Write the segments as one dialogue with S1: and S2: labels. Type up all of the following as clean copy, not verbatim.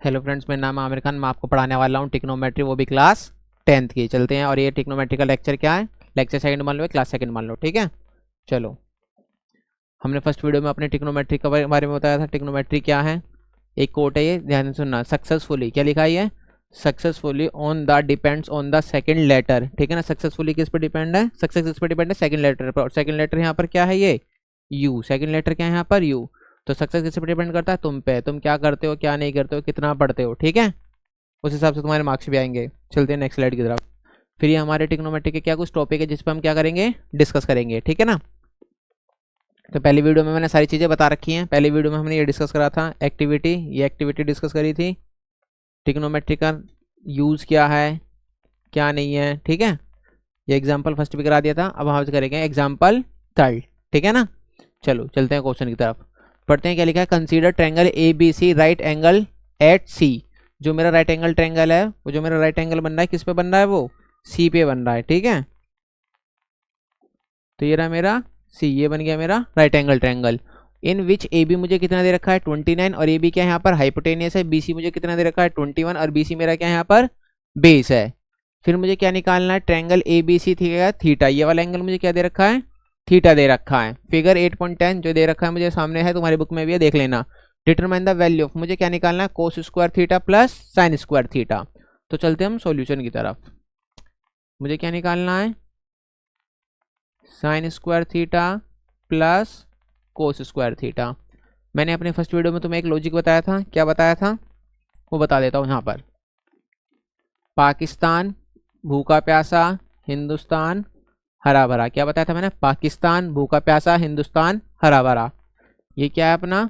S1: Hello friends, मेरा नाम है आमिर खान। मैं आपको पढ़ाने वाला हूँ ट्रिग्नोमेट्री, वो भी क्लास 10th की। चलते हैं। और ये ट्रिग्नोमेट्री का लेक्चर क्या है, लेक्चर सेकंड मान लो, क्लास सेकंड मान लो, ठीक है। चलो, हमने फर्स्ट वीडियो में अपने ट्रिग्नोमेट्री के बारे में बताया था। ट्रिग्नोमेट्री क्या है, एक कोट है, ये ध्यान से सुनना। सक्सेसफुली क्या लिखा है, successfully on the depends on the second letter, ठीक है ना। सक्सेसफुली किस पर डिपेंड है, सक्सेस किस पर डिपेंड है, सेकंड लेटर पर। और सेकंड लेटर यहाँ पर क्या है, ये यू। सेकंड लेटर क्या है यहाँ पर, यू। तो सक्सेस किस पर डिपेंड करता है, तुम पे। तुम क्या करते हो, क्या नहीं करते हो, कितना पढ़ते हो, ठीक है। उस हिसाब से तुम्हारे मार्क्स भी आएंगे। चलते हैं नेक्स्ट स्लाइड की तरफ। फिर ये हमारे ट्रिग्नोमेट्री के क्या कुछ टॉपिक है जिस पर हम क्या करेंगे, डिस्कस करेंगे, ठीक है ना। तो पहली वीडियो में मैंने सारी चीज़ें बता रखी हैं। पहली वीडियो में हमने ये डिस्कस करा था एक्टिविटी, ये एक्टिविटी डिस्कस करी थी। ट्रिग्नोमेट्री का यूज़ क्या है, क्या नहीं है, ठीक है। ये एग्जाम्पल फर्स्ट भी करा दिया था। अब हम करेंगे एग्जाम्पल थर्ड, ठीक है ना। चलो चलते हैं क्वेश्चन की तरफ, पढ़ते हैं क्या लिखा है। Consider triangle A B C right angle at C. जो मेरा राइट एंगल ट्रायंगल है, वो जो मेरा राइट एंगल बन रहा है, किस पे बन रहा है, वो सी पे बन रहा है, ठीक है। तो ये रहा मेरा सी, ये बन गया मेरा right angle triangle. In which A B मुझे कितना दे रखा है, 29, और ए बी क्या है यहाँ पर, हाइपोटेनियस है। बी सी मुझे कितना दे रखा है, 21, और बी सी मेरा क्या है यहाँ पर, बेस है। फिर मुझे क्या निकालना है, triangle A B C theta, ये वाला एंगल मुझे क्या दे रखा है, थीटा दे रखा है। फिगर 8.10 जो दे रखा है मुझे सामने है, तुम्हारी बुक में भी है, देख लेना। डिटरमाइन द वैल्यू ऑफ, मुझे क्या निकालना है, cos square theta plus sine square theta. तो चलते हम सॉल्यूशन की तरफ। मुझे क्या निकालना है, sine square theta plus cos square theta. मैंने अपने फर्स्ट वीडियो में तुम्हें एक लॉजिक बताया था, क्या बताया था वो बता देता हूँ यहाँ पर। पाकिस्तान भूखा प्यासा, हिंदुस्तान हरा भरा। क्या बताया था मैंने, पाकिस्तान भूखा प्यासा, हिंदुस्तान हरा भरा। ये क्या है अपना,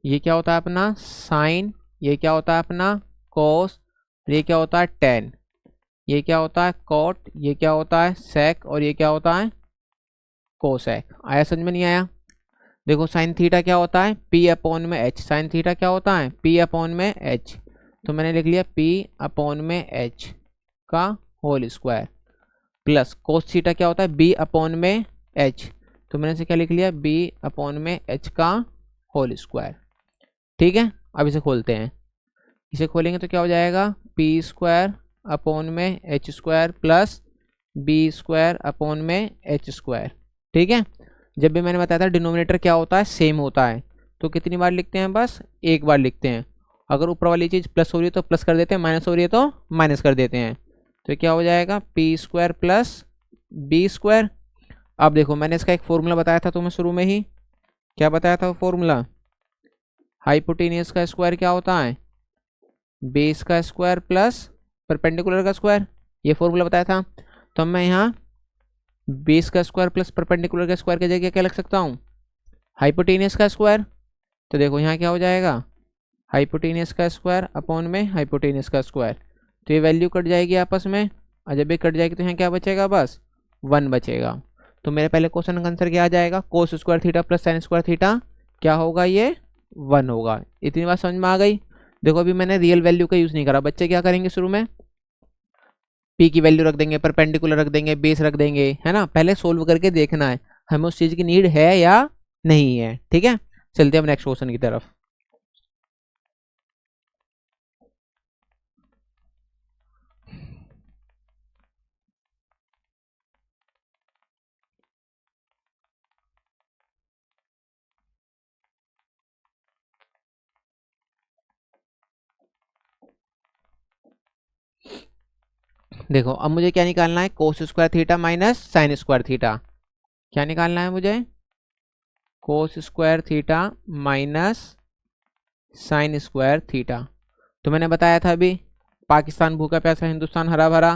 S1: ये क्या होता है अपना साइन, ये क्या होता है अपना कोस, ये क्या होता है टेन, ये क्या होता है कॉट, ये क्या होता है सेक, और ये क्या होता है कोसेक। आया समझ में, नहीं आया। देखो साइन थीटा क्या होता है, पी अपॉन में एच। साइन थीटा क्या होता है, पी अपॉन में एच। तो मैंने लिख लिया पी अपॉन में एच का whole square, plus cos theta क्या होता है, बी अपॉन में एच। तो मैंने इसे क्या लिख लिया, बी अपॉन में एच का होल स्क्वायर, ठीक है। अब इसे खोलते हैं। इसे खोलेंगे तो क्या हो जाएगा, पी स्क्वायर अपॉन में H square plus B square upon में एच स्क्वायर, ठीक है। जब भी मैंने बताया था डिनोमिनेटर क्या होता है, सेम होता है। तो कितनी बार लिखते हैं, बस एक बार लिखते हैं। अगर ऊपर वाली चीज़ प्लस हो रही है तो प्लस कर देते हैं, माइनस हो रही है तो माइनस कर देते हैं। तो क्या हो जाएगा, P square plus B square. अब देखो मैंने इसका एक फॉर्मूला बताया था तुम्हें शुरू में ही, क्या बताया था वो फॉर्मूला, हाइपोटेनियस का स्क्वायर क्या होता है, बेस का स्क्वायर प्लस परपेंडिकुलर का स्क्वायर, ये फॉर्मूला बताया था। तो मैं यहाँ बेस का स्क्वायर प्लस परपेंडिकुलर का स्क्वायर की जगह क्या लिख सकता हूँ, हाइपोटेनियस का स्क्वायर। तो देखो यहाँ क्या हो जाएगा, हाइपोटेनियस का स्क्वायर अपॉन में हाइपोटेनियस का स्क्वायर। तो ये वैल्यू कट जाएगी आपस में, और जब ये कट जाएगी तो यहाँ क्या बचेगा, बस 1 बचेगा। तो मेरे पहले क्वेश्चन का आंसर क्या आ जाएगा, cos square theta plus sine square theta क्या होगा, ये 1 होगा। इतनी बात समझ में आ गई। देखो अभी मैंने रियल वैल्यू का यूज़ नहीं करा। बच्चे क्या करेंगे शुरू में, पी की वैल्यू रख देंगे, परपेंडिकुलर रख देंगे, बेस रख देंगे, है ना। पहले सोल्व करके देखना है हमें उस चीज़ की नीड है या नहीं है, ठीक है। चलते हैं हम नेक्स्ट क्वेश्चन की तरफ। देखो अब मुझे क्या निकालना है, cos square theta minus sine square theta. क्या निकालना है मुझे, cos square theta minus sine square theta. तो मैंने बताया था अभी, पाकिस्तान भूखा प्यासा, हिंदुस्तान हरा भरा।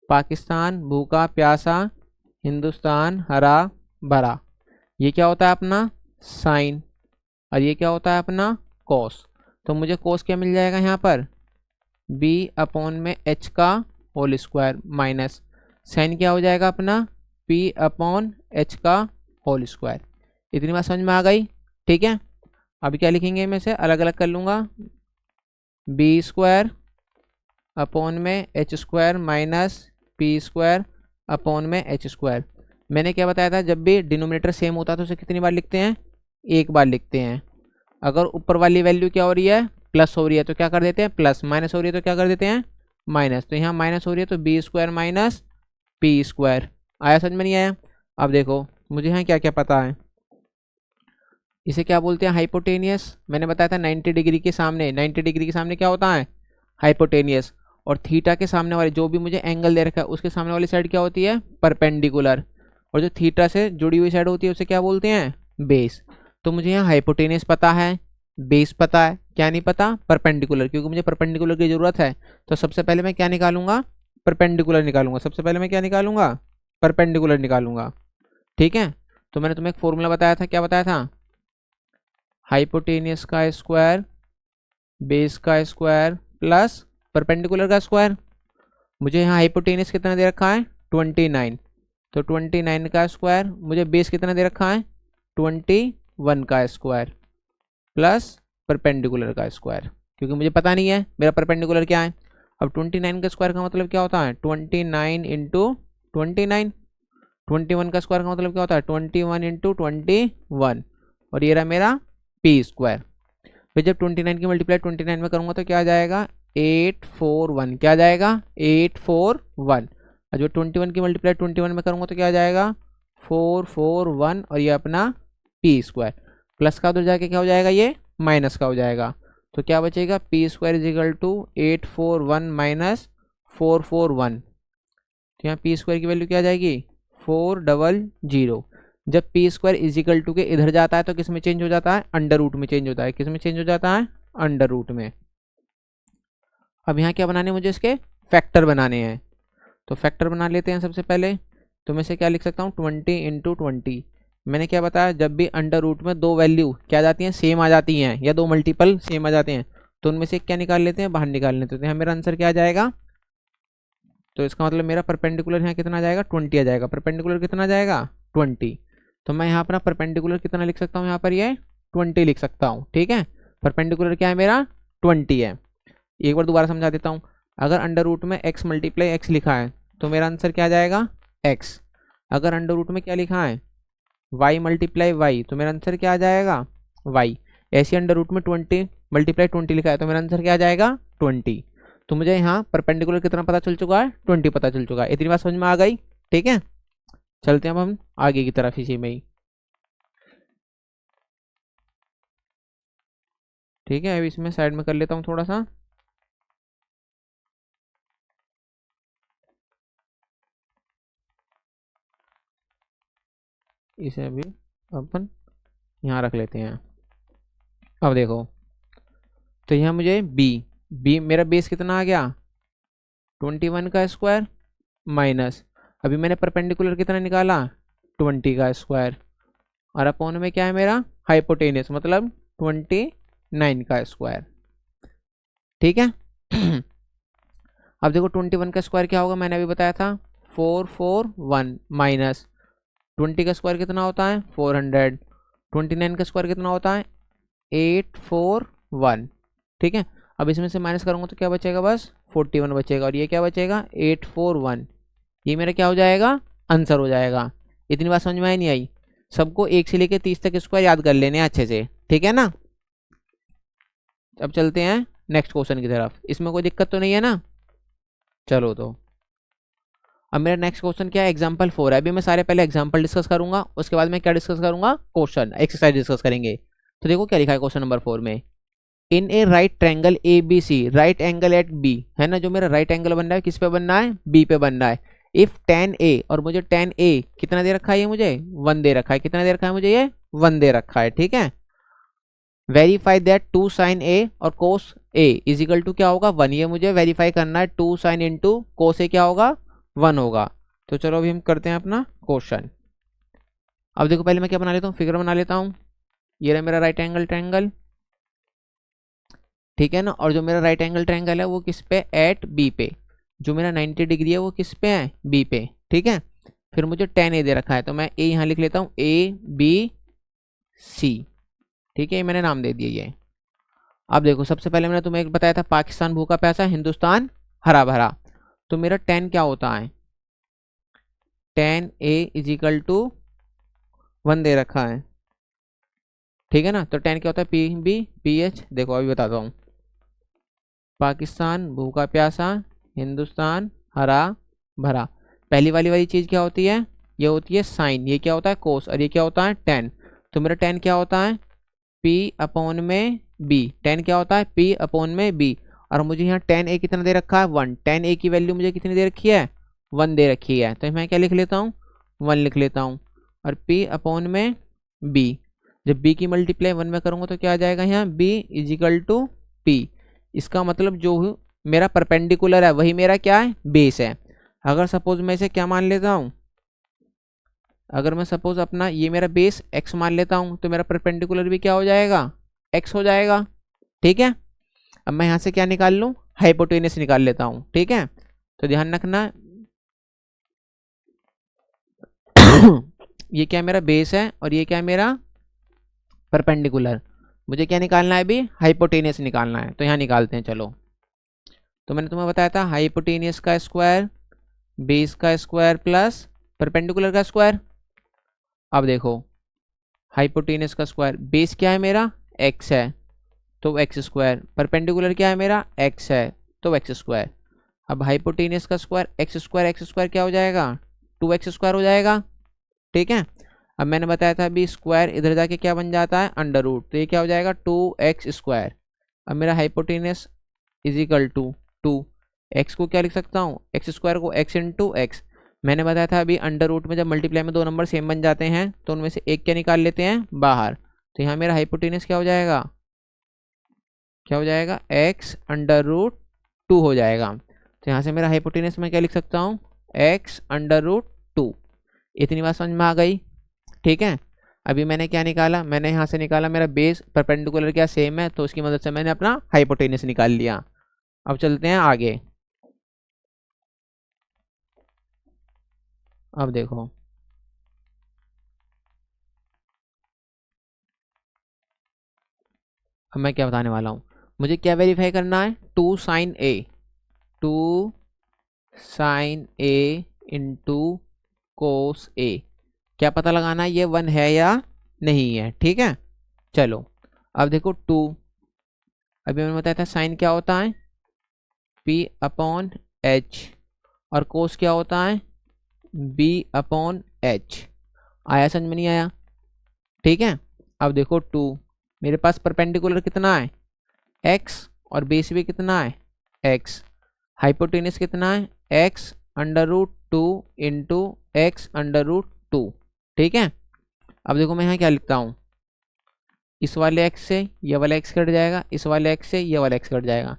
S1: पाकिस्तान भूखा प्यासा, हिंदुस्तान हरा भरा। ये क्या होता है अपना साइन, और ये क्या होता है अपना कोस। तो मुझे कोस क्या मिल जाएगा यहाँ पर, बी अपॉन में एच का होल स्क्वायर माइनस साइन क्या हो जाएगा अपना, पी अपॉन एच का होल स्क्वायर। इतनी बात समझ में आ गई, ठीक है। अभी क्या लिखेंगे, मैं से अलग अलग कर लूँगा, बी स्क्वायर अपॉन में H square minus P square upon में एच स्क्वायर। मैंने क्या बताया था, जब भी डिनोमिनेटर सेम होता है तो उसे कितनी बार लिखते हैं, एक बार लिखते हैं। अगर ऊपर वाली वैल्यू क्या हो रही है, प्लस हो रही है तो क्या कर देते हैं प्लस, माइनस हो रही है तो क्या कर देते हैं माइनस। तो यहाँ माइनस हो रही है तो B square minus P square. आया समझ में नहीं आया? अब देखो मुझे यहाँ क्या क्या पता है, इसे क्या बोलते हैं हाइपोटेनियस। मैंने बताया था 90 डिग्री के सामने, 90 डिग्री के सामने क्या होता है हाइपोटेनियस। और थीटा के सामने वाले जो भी मुझे एंगल दे रखा है उसके सामने वाली साइड क्या होती है परपेंडिकुलर। और जो थीटा से जुड़ी हुई साइड होती है उसे क्या बोलते हैं बेस। तो मुझे यहाँ हाइपोटेनियस पता है, बेस पता है, क्या नहीं पता परपेंडिकुलर, क्योंकि मुझे परपेंडिकुलर की जरूरत है। तो सबसे पहले मैं क्या निकालूंगा परपेंडिकुलर निकालूंगा, सबसे पहले मैं क्या निकालूंगा परपेंडिकुलर निकालूंगा। ठीक है, तो मैंने तुम्हें एक फॉर्मूला बताया था, क्या बताया था, हाइपोटेनियस का स्क्वायर बेस का स्क्वायर प्लस परपेंडिकुलर का स्क्वायर। मुझे यहाँ हाइपोटेनियस कितना दे रखा है 29, तो 29 का स्क्वायर, मुझे बेस कितना दे रखा है 21 का स्क्वायर प्लस परपेंडिकुलर का स्क्वायर, क्योंकि मुझे पता नहीं है मेरा परपेंडिकुलर क्या है। अब 29 का स्क्वायर का मतलब क्या होता है 29 इंटू 29, 21 का स्क्वायर का मतलब क्या होता है 21 इंटू 21, और ये रहा मेरा पी स्क्वायर। फिर जब 29 की मल्टीप्लाई 29 में करूँगा तो क्या आ जाएगा 841, क्या आ जाएगा 841। और जब 21 की मल्टीप्लाई 21 में करूँगा तो क्या आ जाएगा 441, और ये अपना पी स्क्वायर। प्लस का उधर जाके क्या हो जाएगा ये माइनस का हो जाएगा, तो क्या बचेगा P square is equal to 841 minus 441। तो यहाँ पी स्क्वायर की वैल्यू क्या आ जाएगी 400। जब पी स्क्वायर इजिकल टू के इधर जाता है तो किस में चेंज हो जाता है अंडर रूट में चेंज होता है, किस में चेंज हो जाता है अंडर रूट में। अब यहाँ क्या बनाने मुझे इसके फैक्टर बनाने हैं, तो फैक्टर बना लेते हैं सबसे पहले। तो मैं इसे क्या लिख सकता हूँ 20 इंटू 20। मैंने क्या बताया जब भी अंडर रूट में दो वैल्यू क्या जाती हैं सेम आ जाती हैं, या दो मल्टीपल सेम आ जाते हैं, तो उनमें से क्या निकाल लेते हैं बाहर निकाल लेते हैं। तो यहाँ मेरा आंसर क्या आ जाएगा, तो इसका मतलब मेरा परपेंडिकुलर यहाँ कितना आ जाएगा 20 आ जाएगा, परपेंडिकुलर कितना आ जाएगा 20। तो मैं यहाँ अपना परपेंडिकुलर कितना लिख सकता हूँ, यहाँ पर ये 20 लिख सकता हूँ। ठीक है, परपेंडिकुलर क्या है मेरा 20 है। एक बार दोबारा समझा देता हूँ, अगर अंडर रूट में x मल्टीप्लाई x लिखा है तो मेरा आंसर क्या आ जाएगा x। अगर अंडर रूट में क्या लिखा है y मल्टीप्लाई y तो मेरा आंसर क्या आ जाएगा y। ऐसे अंडर रूट में 20 मल्टीप्लाई 20 लिखा है तो मेरा आंसर क्या आ जाएगा 20। तो मुझे यहाँ परपेंडिकुलर कितना पता चल चुका है 20 पता चल चुका है। इतनी बात समझ में आ गई? ठीक है, चलते हैं अब हम आगे की तरफ इसी में ही। ठीक है, अब इसमें साइड में कर लेता हूँ थोड़ा सा। इसे अभी अपन यहाँ रख लेते हैं। अब देखो, तो यहाँ मुझे बी मेरा बेस कितना आ गया 21 का स्क्वायर माइनस, अभी मैंने परपेंडिकुलर कितना निकाला 20 का स्क्वायर, और अपॉन में क्या है मेरा हाइपोटेनियस मतलब 29 का स्क्वायर। ठीक है अब देखो 21 का स्क्वायर क्या होगा, मैंने अभी बताया था 441 माइनस 20 का स्क्वायर कितना होता है 400, 29 का स्क्वायर कितना होता है 841। ठीक है, अब इसमें से माइनस करूँगा तो क्या बचेगा बस 41 बचेगा, और ये क्या बचेगा 841। ये मेरा क्या हो जाएगा आंसर हो जाएगा। इतनी बात समझ में आई नहीं आई? सबको 1 से लेकर 30 तक स्क्वायर याद कर लेने अच्छे से, ठीक है ना। अब चलते हैं नेक्स्ट क्वेश्चन की तरफ, इसमें कोई दिक्कत तो नहीं है ना। चलो, तो अब मेरा नेक्स्ट क्वेश्चन क्या है एग्जाम्पल 4 है। अभी मैं सारे पहले एग्जाम्पल डिस्कस करूंगा, उसके बाद मैं क्या डिस्कस करूंगा क्वेश्चन एक्सरसाइज डिस्कस करेंगे। तो देखो क्या लिखा है क्वेश्चन नंबर 4 में, in a right triangle A B C right angle at B, है ना, जो मेरा राइट एंगल बनना है किस पे बनना है बी पे बनना है। इफ tan a, और मुझे tan a कितना दे रखा है, ये मुझे 1 दे रखा है, कितना दे रखा है मुझे ये 1 दे रखा है। ठीक है, वेरीफाई दैट 2 sin a और cos a is equal to क्या होगा 1, ये मुझे वेरीफाई करना है। 2 sin इंटू cos a क्या होगा 1 होगा। तो चलो अभी हम करते हैं अपना क्वेश्चन। अब देखो पहले मैं क्या बना लेता हूँ फिगर बना लेता हूँ। ये रहा मेरा राइट एंगल ट्रायंगल, ठीक है ना, और जो मेरा राइट एंगल ट्रायंगल है वो किस पे एट बी पे, जो मेरा 90 डिग्री है वो किस पे है बी पे। ठीक है, फिर मुझे tan a दे रखा है तो मैं a यहाँ लिख लेता हूँ a b c। ठीक है, ये मैंने नाम दे दिया ये। अब देखो सबसे पहले मैंने तुम्हें एक बताया था पाकिस्तान भूखा प्यासा हिंदुस्तान हरा भरा, तो मेरा tan क्या होता है 10A इजिकल टू 1 दे रखा है, ठीक है ना। तो 10 क्या होता है, PBPH। देखो अभी बताता हूँ। पाकिस्तान भूखा प्यासा, हिंदुस्तान हरा भरा। पहली वाली चीज़ क्या होती है, ये होती है साइन, ये क्या होता है कोस, और ये क्या होता है टेन। तो मेरा 10 क्या होता है, P अपॉन में B। 10 क्या होता है, P अपॉन में B। और मुझे यहाँ 10A कितना दे रखा है, 1। 10A की वैल्यू मुझे कितनी दे रखी है, 1 दे रखी है। तो मैं क्या लिख लेता हूँ, 1 लिख लेता हूँ। और P अपॉन में B, जब B की मल्टीप्लाई 1 में करूँगा तो क्या आ जाएगा यहाँ, B इजिकल टू P। इसका मतलब जो मेरा परपेंडिकुलर है वही मेरा क्या है, बेस है। अगर सपोज मैं इसे क्या मान लेता हूँ, अगर मैं सपोज अपना ये मेरा बेस x मान लेता हूँ, तो मेरा परपेंडिकुलर भी क्या हो जाएगा, x हो जाएगा, ठीक है। अब मैं यहाँ से क्या निकाल लूँ, हाइपोटेनस निकाल लेता हूँ, ठीक है। तो ध्यान रखना ये क्या मेरा बेस है और ये क्या मेरा परपेंडिकुलर। मुझे क्या निकालना है अभी, हाइपोटेनस निकालना है। तो यहाँ निकालते हैं चलो। तो मैंने तुम्हें बताया था हाइपोटेनियस का स्क्वायर, बेस का स्क्वायर प्लस परपेंडिकुलर का स्क्वायर। अब देखो हाइपोटेनियस का स्क्वायर, बेस क्या है मेरा, x है तो x स्क्वायर, परपेंडिकुलर क्या है मेरा, x है तो x स्क्वायर। अब हाइपोटेनियस का स्क्वायर x स्क्वायर क्या हो जाएगा, 2x स्क्वायर हो जाएगा, ठीक है। अब मैंने बताया था अभी स्क्वायर इधर जाके क्या बन जाता है, अंडर रूट, तो ये क्या हो जाएगा 2x स्क्वायर। अब मेरा hypotenuse is equal to 2, X को क्या लिख सकता हूँ, एक्स स्क्वायर को x इंटू एक्स। मैंने बताया था अभी अंडर रूट में जब मल्टीप्लाई में दो नंबर सेम बन जाते हैं तो उनमें से एक क्या निकाल लेते हैं बाहर। तो यहाँ मेरा हाइपोटेनियस क्या हो जाएगा, क्या हो जाएगा, x अंडर रूट 2 हो जाएगा। तो यहाँ से मेरा हाइपोटेनियस मैं क्या लिख सकता हूँ, x अंडर रूट 2। इतनी बात समझ में आ गई, ठीक है। अभी मैंने क्या निकाला, मैंने यहाँ से निकाला मेरा बेस परपेंडिकुलर क्या सेम है, तो उसकी मदद से मैंने अपना हाइपोटेनियस निकाल लिया। अब चलते हैं आगे। अब देखो अब मैं क्या बताने वाला हूँ, मुझे क्या वेरीफाई करना है, 2 साइन ए, 2 साइन ए इंटू कोस ए। क्या पता लगाना है ये 1 है या नहीं है, ठीक है। चलो अब देखो 2, अभी मैंने बताया था साइन क्या होता है, P अपॉन एच, और कोस क्या होता है, B अपॉन एच। आया समझ में नहीं आया, ठीक है। अब देखो 2, मेरे पास परपेंडिकुलर कितना है, x, और बेस भी कितना है, x। हाइपोटेनियस कितना है, x under root 2 into X under root 2, ठीक है। अब देखो मैं यहाँ क्या लिखता हूँ, इस वाले x से ये वाला x कट जाएगा, इस वाले x से ये वाला x कट जाएगा,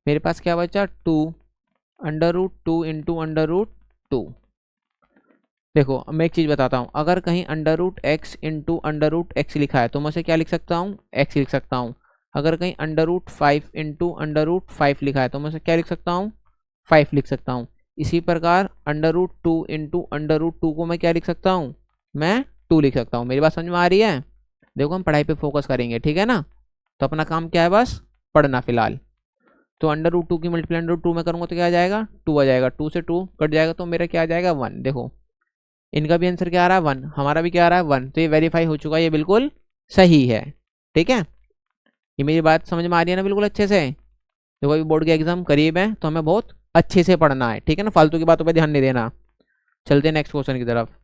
S1: मेरे पास क्या बचा 2 under root 2 into under root 2। देखो मैं एक चीज़ बताता हूँ, अगर कहीं under root X into under root X लिखा है तो मैं उसे क्या लिख सकता हूँ, x लिख सकता हूँ। अगर कहीं under root 5 into under root 5 लिखा है तो मैं उसे क्या लिख सकता हूँ, 5 लिख सकता हूँ। इसी प्रकार under root 2 into under root 2 को मैं क्या लिख सकता हूँ, मैं 2 लिख सकता हूँ। मेरी बात समझ में आ रही है। देखो हम पढ़ाई पे फोकस करेंगे, ठीक है ना। तो अपना काम क्या है, बस पढ़ना फिलहाल। तो अंडर रूट 2 की मल्टीप्लाई अंडर रूट 2 में करूँगा तो क्या आ जाएगा, 2 आ जाएगा, 2 से 2 कट जाएगा तो मेरा क्या आ जाएगा 1। देखो इनका भी आंसर क्या आ रहा है 1, हमारा भी क्या आ रहा है 1, तो ये वेरीफाई हो चुका है, ये बिल्कुल सही है, ठीक है। ये मेरी बात समझ में आ रही है ना बिल्कुल अच्छे से। देखो अभी बोर्ड के एग्जाम करीब है तो हमें बहुत अच्छे से पढ़ना है, ठीक है ना, फालतू की बातों पर ध्यान नहीं देना। चलते हैं नेक्स्ट क्वेश्चन की तरफ।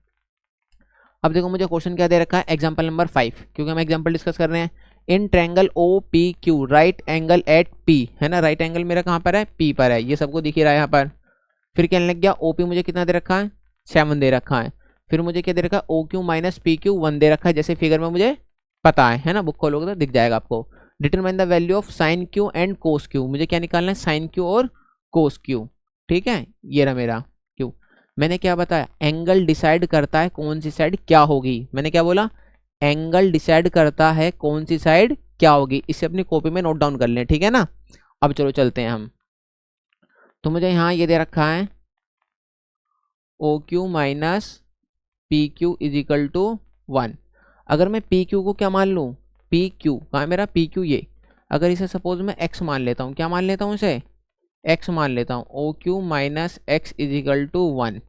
S1: अब देखो मुझे क्वेश्चन क्या दे रखा है, एग्जाम्पल नंबर 5, क्योंकि हम एग्जाम्पल डिस्कस कर रहे हैं। In triangle O P Q right angle at P, है ना, राइट एंगल मेरा कहाँ पर है, पी पर है, ये सबको दिख ही रहा है यहाँ पर। फिर कहने लग गया ओपी मुझे कितना दे रखा है, 7 दे रखा है। फिर मुझे क्या दे रखा है, O Q minus P Q 1 दे रखा है, जैसे फिगर में मुझे पता है ना, बुक खोलोगे तो दिख जाएगा आपको। Determine the value of sine Q and cos Q, मुझे क्या निकालना है, साइन क्यू और कोस क्यू, ठीक है। ये रहा मेरा क्यू। मैंने क्या बताया, एंगल डिसाइड करता है कौन सी साइड क्या होगी। मैंने क्या बोला, एंगल डिसाइड करता है कौन सी साइड क्या होगी। इसे अपनी कॉपी में नोट डाउन कर लें, ठीक है ना। अब चलो चलते हैं हम। तो मुझे यहाँ ये दे रखा है O Q minus P Q is equal to 1। अगर मैं पी क्यू को क्या मान लूँ, पी क्यू कहाँ है मेरा, पी क्यू ये, अगर इसे सपोज मैं एक्स मान लेता हूँ, क्या मान लेता हूँ इसे, एक्स मान लेता हूँ, O Q minus X is equal to 1।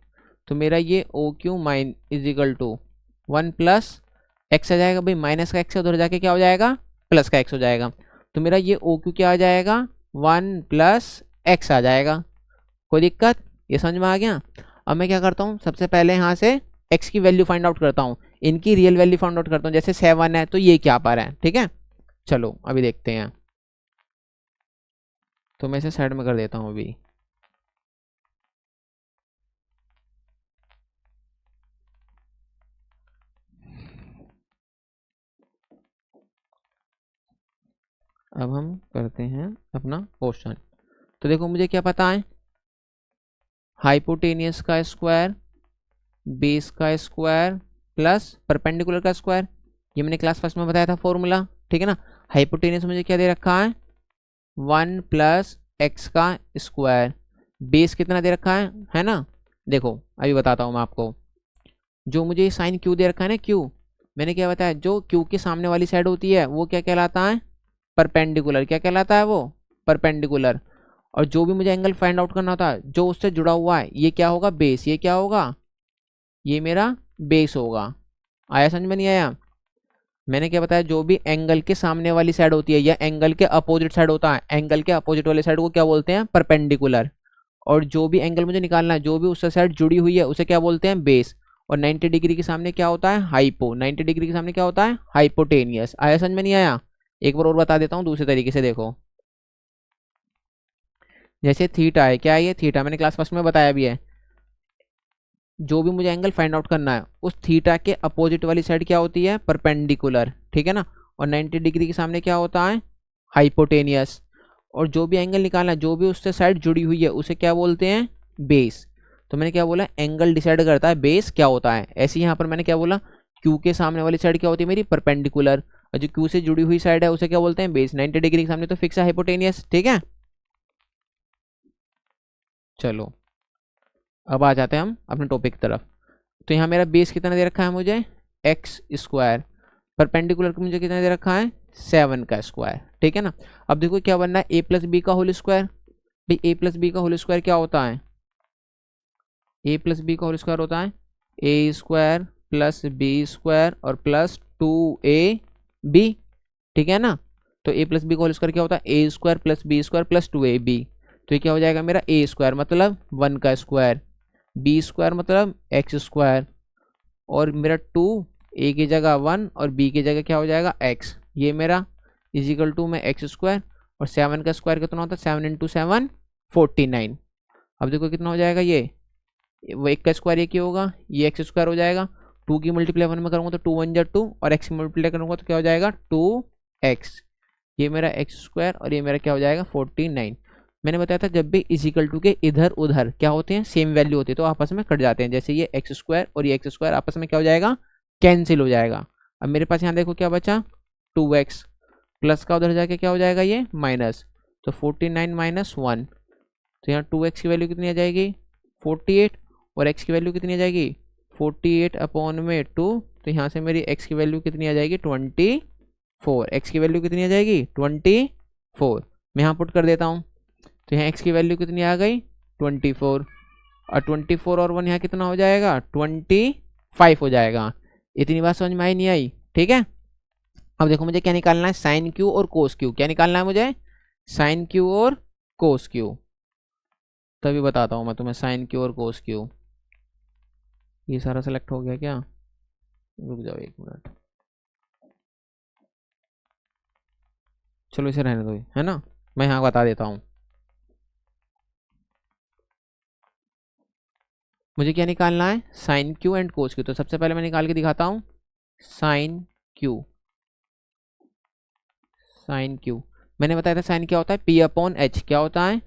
S1: तो मेरा ये O Q minus is equal to 1 plus X आ जाएगा। भाई माइनस का एक्स उधर जाके क्या हो जाएगा, प्लस का एक्स हो जाएगा। तो मेरा ये ओ क्यू क्या आ जाएगा, 1 प्लस एक्स आ जाएगा। कोई दिक्कत, ये समझ में आ गया। अब मैं क्या करता हूँ, सबसे पहले यहाँ से एक्स की वैल्यू फाइंड आउट करता हूँ, इनकी रियल वैल्यू फाइंड आउट करता हूँ। जैसे 7 है तो ये क्या पा रहा है, ठीक है। चलो अभी देखते हैं, तो मैं इसे साइड में कर देता हूँ अभी। अब हम करते हैं अपना क्वेश्चन। तो देखो मुझे क्या पता है, हाइपोटेनियस का स्क्वायर, बेस का स्क्वायर प्लस परपेंडिकुलर का स्क्वायर, ये मैंने क्लास फर्स्ट में बताया था फॉर्मूला, ठीक है ना। हाइपोटेनियस मुझे क्या दे रखा है, 1 प्लस एक्स का स्क्वायर। बेस कितना दे रखा है ना। देखो अभी बताता हूँ मैं आपको, जो मुझे साइन क्यू दे रखा है ना, क्यू मैंने क्या बताया, जो क्यू के सामने वाली साइड होती है वो क्या कहलाता है, परपेंडिकुलर। क्या कहलाता है वो, परपेंडिकुलर। और जो भी मुझे एंगल फाइंड आउट करना होता है जो उससे जुड़ा हुआ है, ये क्या होगा, बेस। ये क्या होगा, ये मेरा बेस होगा। आया समझ में, नहीं आया। मैंने क्या बताया, जो भी एंगल के सामने वाली साइड होती है या एंगल के अपोजिट साइड होता है, एंगल के अपोजिट वाली साइड को क्या बोलते हैं, परपेंडिकुलर। और जो भी एंगल मुझे निकालना है, जो भी उससे साइड जुड़ी हुई है, उसे क्या बोलते हैं, बेस। और 90 डिग्री के सामने क्या होता है, हाइपो। 90 डिग्री के सामने क्या होता है, हाइपोटेनियस। आया समझ में, नहीं आया। एक बार और बता देता हूँ दूसरे तरीके से, देखो जैसे थीटा है, क्या है ये, थीटा मैंने क्लास फर्स्ट में बताया भी है। जो भी मुझे एंगल फाइंड आउट करना है, उस थीटा के अपोजिट वाली साइड क्या होती है, परपेंडिकुलर, ठीक है ना। और 90 डिग्री के सामने क्या होता है, हाइपोटेनियस। और जो भी एंगल निकालना है, जो भी उससे साइड जुड़ी हुई है, उसे क्या बोलते हैं, बेस। तो मैंने क्या बोला, एंगल डिसाइड करता है बेस क्या होता है। ऐसे यहाँ पर मैंने क्या बोला, क्यू के सामने वाली साइड क्या होती है मेरी, परपेंडिकुलर। और जो क्यू से जुड़ी हुई साइड है उसे क्या बोलते हैं, बेस। 90 डिग्री के सामने तो फिक्स है हाइपोटेनियस, ठीक है। चलो अब आ जाते हैं हम अपने टॉपिक की तरफ। तो यहाँ मेरा बेस कितना दे रखा है मुझे, एक्स स्क्वायर। परपेंडिकुलर को मुझे कितना दे रखा है, 7 का स्क्वायर, ठीक है ना। अब देखो क्या बनना है, ए प्लस बी का होल स्क्वायर। भाई ए प्लस बी का होल स्क्वायर क्या होता है, ए प्लस बी का होल स्क्वायर होता है A square plus B square और प्लस 2ab, ठीक है ना। तो ए प्लस बी का होल स्क्वायर क्या होता है, A square plus B square plus 2ab। तो ये क्या हो जाएगा मेरा, ए स्क्वायर मतलब 1 का स्क्वायर, बी स्क्वायर मतलब एक्स स्क्वायर, और मेरा 2, ए की जगह 1 और बी की जगह क्या हो जाएगा, एक्स। ये मेरा इजिकल टू में एक्स स्क्वायर। और 7 का स्क्वायर कितना होता है, 7 इंटू 7 49। अब देखो कितना हो जाएगा, ये वो एक का स्क्वायर ये क्या होगा, ये एक्स स्क्वायर हो जाएगा। 2 की मल्टीप्लाई 1 में करूँगा तो 2 1 जा 2, और एक्स की मल्टीप्लाई करूँगा तो क्या हो जाएगा, 2x। ये मेरा एक्स स्क्वायर और ये मेरा क्या हो जाएगा, 49। मैंने बताया था जब भी इजिकल टू के इधर उधर क्या होते हैं, सेम वैल्यू होती है तो आपस में कट जाते हैं। जैसे ये एक्स स्क्वायर और ये एक्स स्क्वायर आपस में क्या हो जाएगा, कैंसिल हो जाएगा। अब मेरे पास यहाँ देखो क्या बचा, 2x प्लस का उधर जाके क्या हो जाएगा, ये माइनस। तो 49 माइनस 1, तो यहाँ 2x की वैल्यू कितनी आ जाएगी, 48, और x की वैल्यू कितनी आ जाएगी, 48 अपॉन में 2। तो यहाँ से मेरी x की वैल्यू कितनी आ जाएगी, 24। x की वैल्यू कितनी आ जाएगी, 24। मैं यहाँ पुट कर देता हूँ, तो यहाँ x की वैल्यू कितनी आ गई, 24। और 24 और 1 यहाँ कितना हो जाएगा, 25 हो जाएगा। इतनी बात समझ में आई, नहीं आई, ठीक है। अब देखो मुझे क्या निकालना है, साइन क्यू और कोस क्यू। क्या निकालना है मुझे, साइन क्यू और कोस क्यू। तभी बताता हूँ मैं तुम्हें, साइन क्यू और कोस क्यू। ये सारा सेलेक्ट हो गया क्या, रुक जाओ 1 मिनट। चलो इसे रहने दो, है ना, मैं यहाँ बता देता हूँ। मुझे क्या निकालना है, sine Q and cos Q. तो सबसे पहले मैं निकाल के दिखाता हूँ, साइन क्यू। साइन क्यू मैंने बताया था, साइन क्या होता है, पी अपॉन एच। क्या होता है,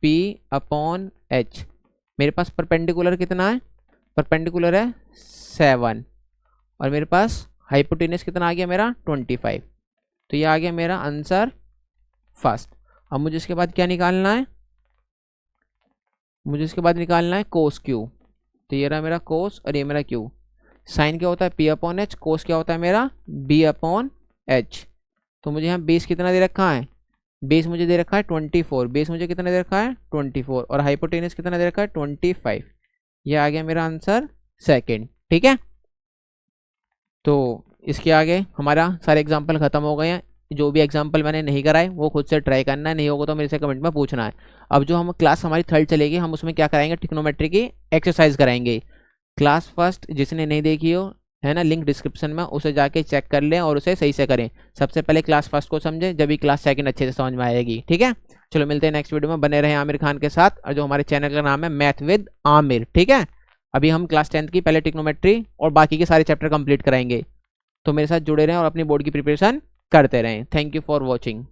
S1: पी अपॉन एच। मेरे पास परपेंडिकुलर कितना है, परपेंडिकुलर है 7, और मेरे पास हाइपोटेनस कितना आ गया मेरा, 25। तो ये आ गया मेरा आंसर फर्स्ट। अब मुझे इसके बाद क्या निकालना है, मुझे इसके बाद निकालना है कोस क्यू। तो ये रहा मेरा कोस और ये मेरा क्यू। साइन क्या होता है, पी अपॉन एच। कोस क्या होता है मेरा, बी अपॉन एच। तो मुझे यहाँ बेस कितना दे रखा है, बेस मुझे दे रखा है 24। बेस मुझे कितना दे रखा है, 24। और हाइपोटेनस कितना दे रखा है, 25। ये आ गया मेरा आंसर सेकंड। ठीक है, तो इसके आगे हमारा सारे एग्जाम्पल खत्म हो गए हैं। जो भी एग्जाम्पल मैंने नहीं कराए वो खुद से ट्राई करना है, नहीं होगा तो मेरे से कमेंट में पूछना है। अब जो हम क्लास हमारी थर्ड चलेगी, हम उसमें क्या कराएंगे, ट्रिग्नोमेट्री की एक्सरसाइज कराएंगे। क्लास फर्स्ट जिसने नहीं देखी हो, है ना, लिंक डिस्क्रिप्शन में, उसे जाके चेक कर लें और उसे सही से करें। सबसे पहले क्लास फर्स्ट को समझे, जब भी क्लास सेकंड अच्छे से समझ में आएगी। ठीक है, चलो मिलते हैं नेक्स्ट वीडियो में। बने रहे आमिर खान के साथ, और जो हमारे चैनल का नाम है मैथ विद आमिर। ठीक है, अभी हम क्लास 10th की पहले ट्रिग्नोमेट्री और बाकी के सारे चैप्टर कंप्लीट कराएंगे। तो मेरे साथ जुड़े रहें और अपनी बोर्ड की प्रिपरेशन करते रहें। Thank you for watching.